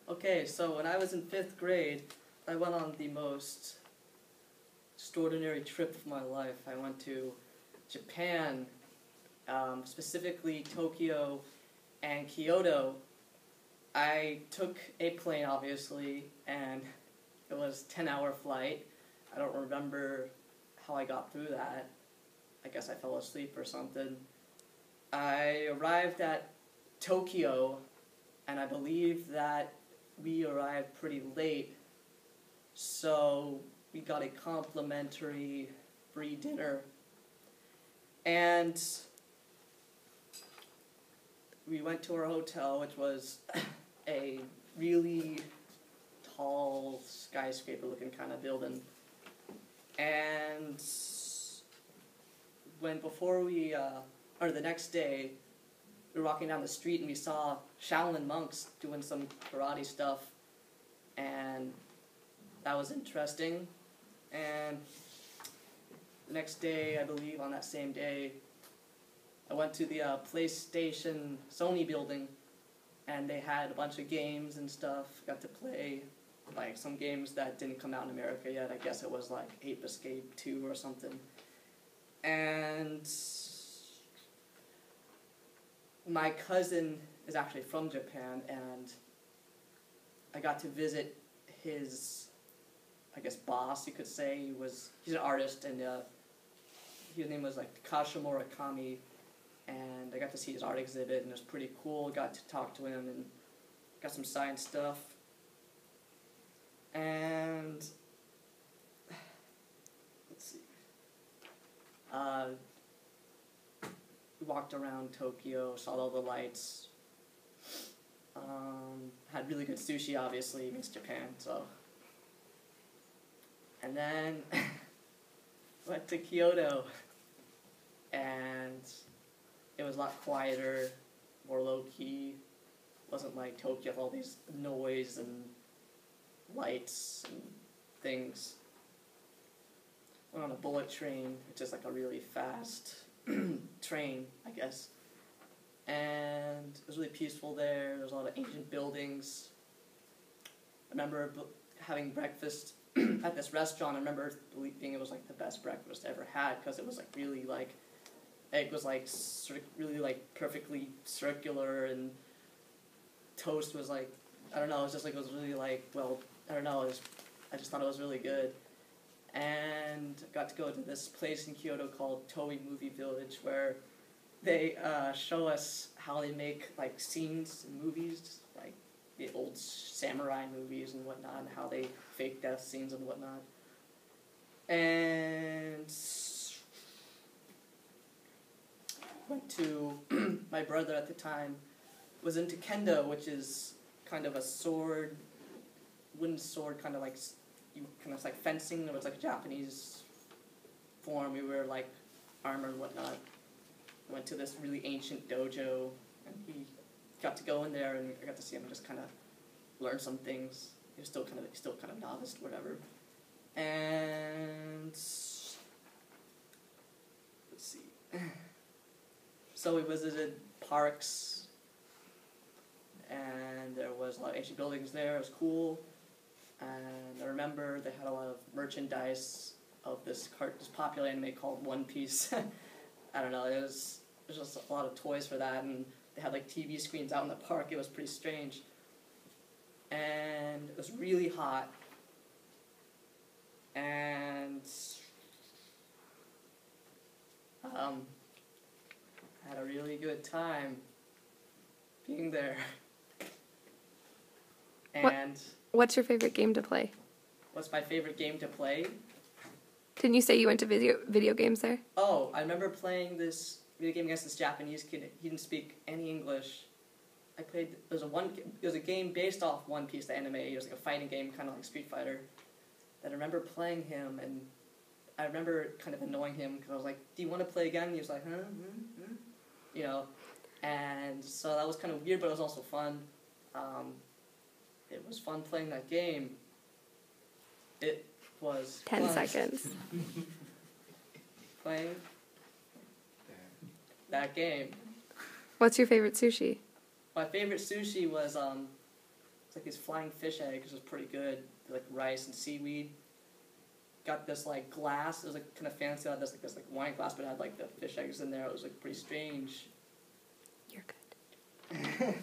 Okay, so when I was in 5th grade, I went on the most extraordinary trip of my life. I went to Japan, specifically Tokyo and Kyoto. I took a plane, obviously, and it was a 10-hour flight. I don't remember how I got through that. I guess I fell asleep or something. I arrived at Tokyo, and I believe that we arrived pretty late, so we got a complimentary free dinner. And we went to our hotel, which was a really tall skyscraper-looking kind of building. And the next day, we were walking down the street and we saw Shaolin monks doing some karate stuff, and that was interesting. And the next day, I believe on that same day, I went to the PlayStation Sony building, and they had a bunch of games and stuff. Got to play like some games that didn't come out in America yet. I guess it was like Ape Escape 2 or something. And my cousin is actually from Japan, and I got to visit his, I guess, boss, you could say. He's an artist, and his name was like Takashi Murakami, and I got to see his art exhibit, and it was pretty cool. Got to talk to him and got some science stuff. And let's see. We walked around Tokyo, saw all the lights. Had really good sushi, obviously. It's Japan, so. And then went to Kyoto, and it was a lot quieter, more low-key. Wasn't like Tokyo with all these noise and lights and things. Went on a bullet train, which is like a really fast train, I guess. And it was really peaceful there. There was a lot of ancient buildings. I remember having breakfast at this restaurant. I remember thinking it was like the best breakfast I ever had, because it was like really like, egg was like really like perfectly circular, and toast was like, I don't know, it was just like, it was really like, well, I don't know, I just thought it was really good. And got to go to this place in Kyoto called Toei Movie Village, where they show us how they make like scenes in movies, like the old samurai movies and whatnot, and how they fake death scenes and whatnot. And went to, my brother at the time was into kendo, which is kind of a sword, wooden sword, kind of like like fencing. It was like a Japanese form. We were like armor and whatnot. Went to this really ancient dojo, and he got to go in there, and I got to see him just kind of learn some things. He was still kind of novice, whatever. And let's see. So we visited parks, and there was a lot of ancient buildings there. It was cool. And I remember they had a lot of merchandise of this popular anime called One Piece. I don't know, there's just a lot of toys for that, and they had like TV screens out in the park. It was pretty strange. And it was really hot. And I had a really good time being there. And what's your favorite game to play? What's my favorite game to play? Didn't you say you went to video games there? Oh, I remember playing this video game against this Japanese kid. He didn't speak any English. It was a game based off One Piece, the anime. It was like a fighting game, kind of like Street Fighter. And I remember playing him, and I remember kind of annoying him, because I was like, do you want to play again? And he was like, huh? You know, and so that was kind of weird, but it was also fun. It was fun playing that game. It was 10 fun. seconds. Playing that game. What's your favorite sushi? My favorite sushi was It's like these flying fish eggs, which was pretty good. They're like rice and seaweed. Got this like glass. It was like kind of fancy. This like wine glass, but it had like the fish eggs in there. It was like pretty strange. You're good.